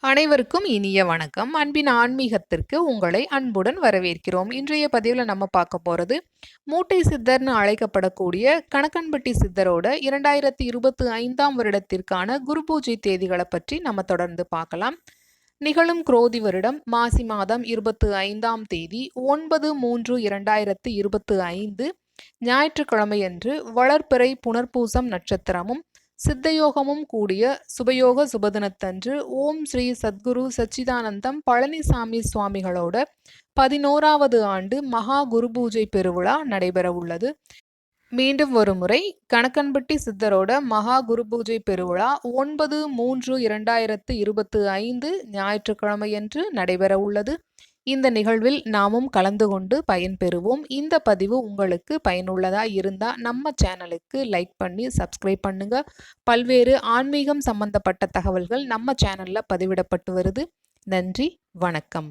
அனைவருக்கும் இனிய வணக்கம். அன்பின் ஆன்மீகத்திற்கு உங்களை அன்புடன் வரவேற்கிறோம். இன்றைய பதிவில் நம்ம பார்க்க போகிறது மூட்டை சித்தர்னு அழைக்கப்படக்கூடிய கணக்கன்பட்டி சித்தரோட 2025ஆம் வருடத்திற்கான குரு பூஜை தேதிகளை பற்றி நம்ம தொடர்ந்து பார்க்கலாம். நிகழும் குரோதி வருடம் மாசி மாதம் 25ஆம் தேதி 9/3/2025 ஞாயிற்றுக்கிழமையன்று வளர்பிறை புனர்பூசம் நட்சத்திரமும் சித்தயோகமும் கூடிய சுபயோக சுபதினத்தன்று ஓம் ஸ்ரீ சத்குரு சச்சிதானந்தம் பழனிசாமி சுவாமிகளோட 11வது ஆண்டு மகா குரு பூஜை பெருவிழா நடைபெற உள்ளது. மீண்டும் ஒருமுறை கணக்கன்பட்டி சித்தரோட மகா குரு பூஜை பெருவிழா 9/3/2025 ஞாயிற்றுக்கிழமையன்று நடைபெற உள்ளது. இந்த நிகழ்வில் நாமும் கலந்து கொண்டு பயன்பெறுவோம். இந்த பதிவு உங்களுக்கு பயனுள்ளதாக இருந்தால் நம்ம சேனலுக்கு லைக் பண்ணி சப்ஸ்கிரைப் பண்ணுங்க. பல்வேறு ஆன்மீகம் சம்பந்தப்பட்ட தகவல்கள் நம்ம சேனலில் பதிவிடப்பட்டு வருது. நன்றி, வணக்கம்.